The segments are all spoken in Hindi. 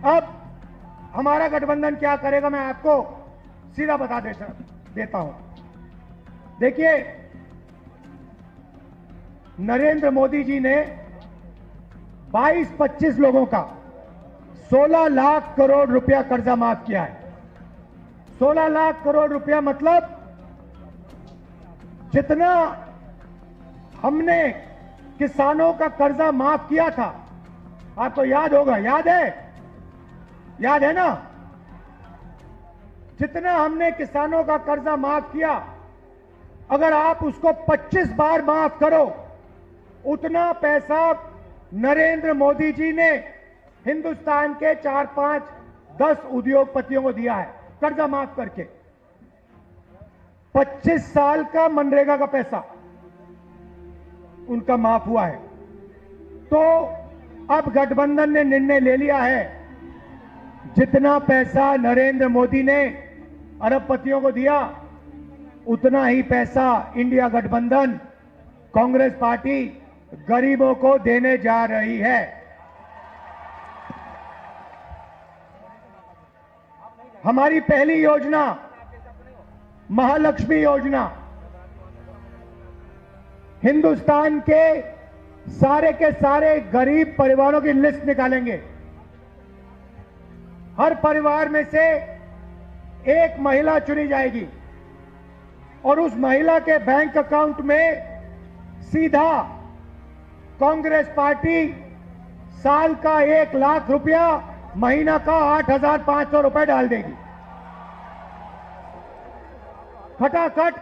अब हमारा गठबंधन क्या करेगा मैं आपको सीधा बता देता हूं। देखिए, नरेंद्र मोदी जी ने 22-25 लोगों का 16 लाख करोड़ रुपया कर्जा माफ किया है। 16 लाख करोड़ रुपया मतलब जितना हमने किसानों का कर्जा माफ किया था, आपको याद होगा, याद है ना? जितना हमने किसानों का कर्जा माफ किया, अगर आप उसको 25 बार माफ करो, उतना पैसा नरेंद्र मोदी जी ने हिंदुस्तान के 4-5-10 उद्योगपतियों को दिया है कर्जा माफ करके। 25 साल का मनरेगा का पैसा उनका माफ हुआ है। तो अब गठबंधन ने निर्णय ले लिया है, जितना पैसा नरेंद्र मोदी ने अरबपतियों को दिया, उतना ही पैसा इंडिया गठबंधन कांग्रेस पार्टी गरीबों को देने जा रही है। हमारी पहली योजना महालक्ष्मी योजना, हिंदुस्तान के सारे गरीब परिवारों की लिस्ट निकालेंगे। हर परिवार में से एक महिला चुनी जाएगी और उस महिला के बैंक अकाउंट में सीधा कांग्रेस पार्टी साल का 1 लाख रुपया, महीना का 8,500 रुपए डाल देगी। खटाखट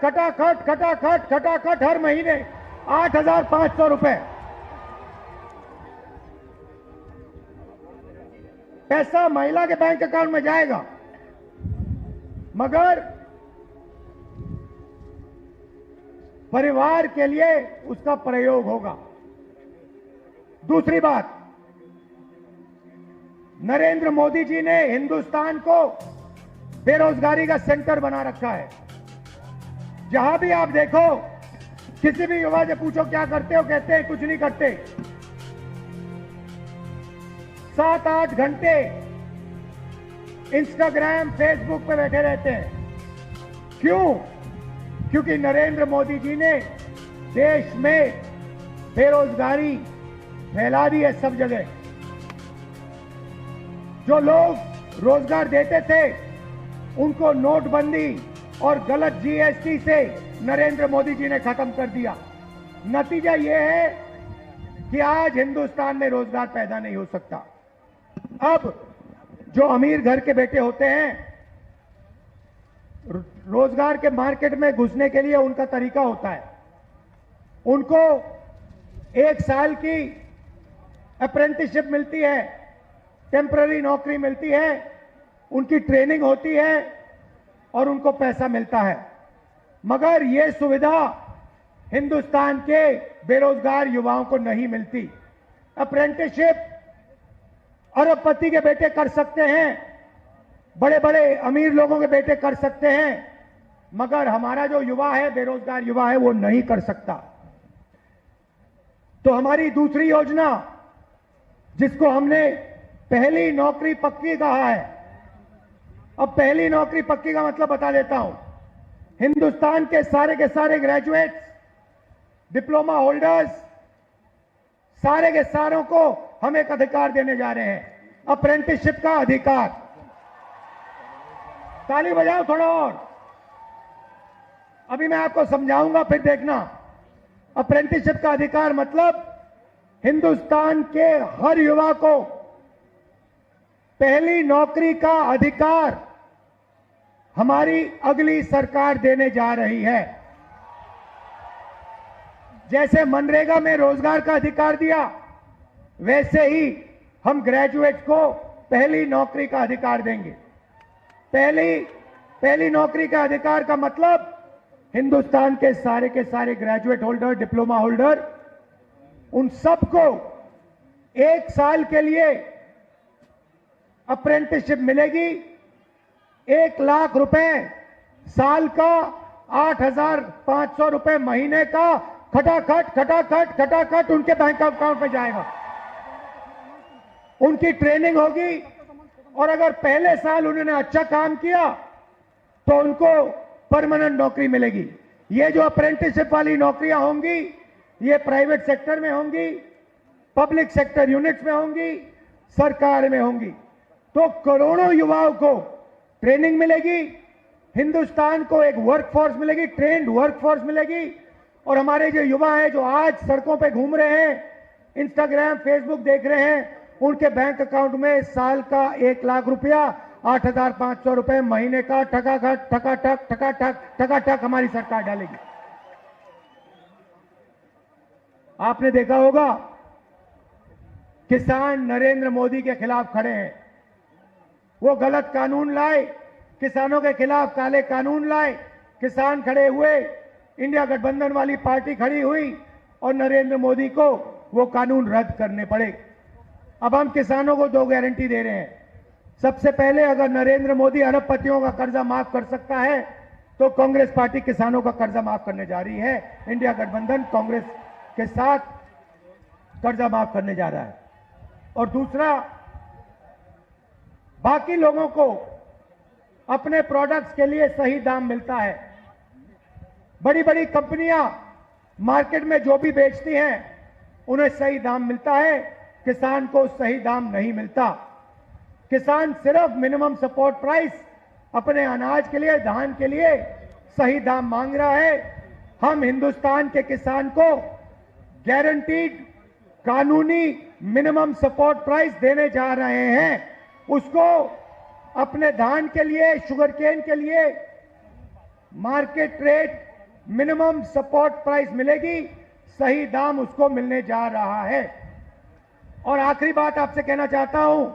हर महीने 8,500 रुपए पैसा महिला के बैंक अकाउंट में जाएगा, मगर परिवार के लिए उसका प्रयोग होगा। दूसरी बात, नरेंद्र मोदी जी ने हिंदुस्तान को बेरोजगारी का सेंटर बना रखा है। जहां भी आप देखो, किसी भी युवा से पूछो क्या करते हो, कहते हैं कुछ नहीं करते। 7-8 घंटे इंस्टाग्राम, फेसबुक पे बैठे रहते हैं। क्यों? क्योंकि नरेंद्र मोदी जी ने देश में बेरोजगारी फैला दी है सब जगह। जो लोग रोजगार देते थे, उनको नोटबंदी और गलत जीएसटी से नरेंद्र मोदी जी ने खत्म कर दिया। नतीजा यह है कि आज हिंदुस्तान में रोजगार पैदा नहीं हो सकता। अब जो अमीर घर के बेटे होते हैं, रोजगार के मार्केट में घुसने के लिए उनका तरीका होता है, उनको 1 साल की अप्रेंटिसशिप मिलती है, टेम्पररी नौकरी मिलती है, उनकी ट्रेनिंग होती है और उनको पैसा मिलता है। मगर यह सुविधा हिंदुस्तान के बेरोजगार युवाओं को नहीं मिलती। अप्रेंटिसशिप अरबपति के बेटे कर सकते हैं, बड़े बड़े अमीर लोगों के बेटे कर सकते हैं, मगर हमारा जो युवा है, बेरोजगार युवा है, वो नहीं कर सकता। तो हमारी दूसरी योजना, जिसको हमने पहली नौकरी पक्की कहा है, अब पहली नौकरी पक्की का मतलब बता देता हूं। हिंदुस्तान के सारे ग्रेजुएट्स, डिप्लोमा होल्डर्स, सारे के सारों को हम एक अधिकार देने जा रहे हैं, अप्रेंटिसशिप का अधिकार। ताली बजाओ थोड़ा और, अभी मैं आपको समझाऊंगा, फिर देखना। अप्रेंटिसशिप का अधिकार मतलब हिंदुस्तान के हर युवा को पहली नौकरी का अधिकार हमारी अगली सरकार देने जा रही है। जैसे मनरेगा में रोजगार का अधिकार दिया, वैसे ही हम ग्रेजुएट को पहली नौकरी का अधिकार देंगे। पहली नौकरी का अधिकार का मतलब हिंदुस्तान के सारे ग्रेजुएट होल्डर, डिप्लोमा होल्डर, उन सबको 1 साल के लिए अप्रेंटिसशिप मिलेगी। 1 लाख रुपए साल का, 8,500 रुपए महीने का, खटाखट उनके बैंक अकाउंट में जाएगा। उनकी ट्रेनिंग होगी, और अगर पहले साल उन्होंने अच्छा काम किया तो उनको परमानेंट नौकरी मिलेगी। ये जो अप्रेंटिसशिप वाली नौकरियां होंगी ये प्राइवेट सेक्टर में होंगी, पब्लिक सेक्टर यूनिट्स में होंगी, सरकार में होंगी। तो करोड़ों युवाओं को ट्रेनिंग मिलेगी, हिंदुस्तान को एक वर्कफोर्स मिलेगी, ट्रेंड वर्कफोर्स मिलेगी। और हमारे जो युवा हैं जो आज सड़कों पे घूम रहे हैं, इंस्टाग्राम फेसबुक देख रहे हैं, उनके बैंक अकाउंट में साल का 1 लाख रुपया, 8,500 रुपए महीने का ठकाठक ठकाठक ठकाठक ठकाठक हमारी सरकार डालेगी। आपने देखा होगा किसान नरेंद्र मोदी के खिलाफ खड़े हैं। वो गलत कानून लाए, किसानों के खिलाफ काले कानून लाए, किसान खड़े हुए, इंडिया गठबंधन वाली पार्टी खड़ी हुई और नरेंद्र मोदी को वो कानून रद्द करने पड़े। अब हम किसानों को 2 गारंटी दे रहे हैं। सबसे पहले, अगर नरेंद्र मोदी अरबपतियों का कर्जा माफ कर सकता है तो कांग्रेस पार्टी किसानों का कर्जा माफ करने जा रही है। इंडिया गठबंधन कांग्रेस के साथ कर्जा माफ करने जा रहा है। और दूसरा, बाकी लोगों को अपने प्रोडक्ट्स के लिए सही दाम मिलता है। बड़ी बड़ी कंपनियां मार्केट में जो भी बेचती हैं उन्हें सही दाम मिलता है, किसान को सही दाम नहीं मिलता। किसान सिर्फ मिनिमम सपोर्ट प्राइस अपने अनाज के लिए, धान के लिए सही दाम मांग रहा है। हम हिंदुस्तान के किसान को गारंटीड कानूनी मिनिमम सपोर्ट प्राइस देने जा रहे हैं। उसको अपने धान के लिए, शुगर केन के लिए market rate minimum support price मिलेगी, सही दाम उसको मिलने जा रहा है। और आखिरी बात आपसे कहना चाहता हूं,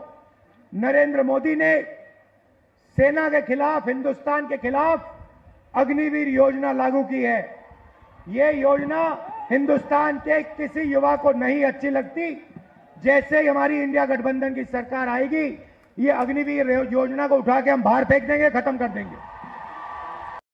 नरेंद्र मोदी ने सेना के खिलाफ, हिंदुस्तान के खिलाफ अग्निवीर योजना लागू की है। ये योजना हिंदुस्तान के किसी युवा को नहीं अच्छी लगती। जैसे ही हमारी इंडिया गठबंधन की सरकार आएगी, ये अग्निवीर योजना को उठा के हम बाहर फेंक देंगे, खत्म कर देंगे।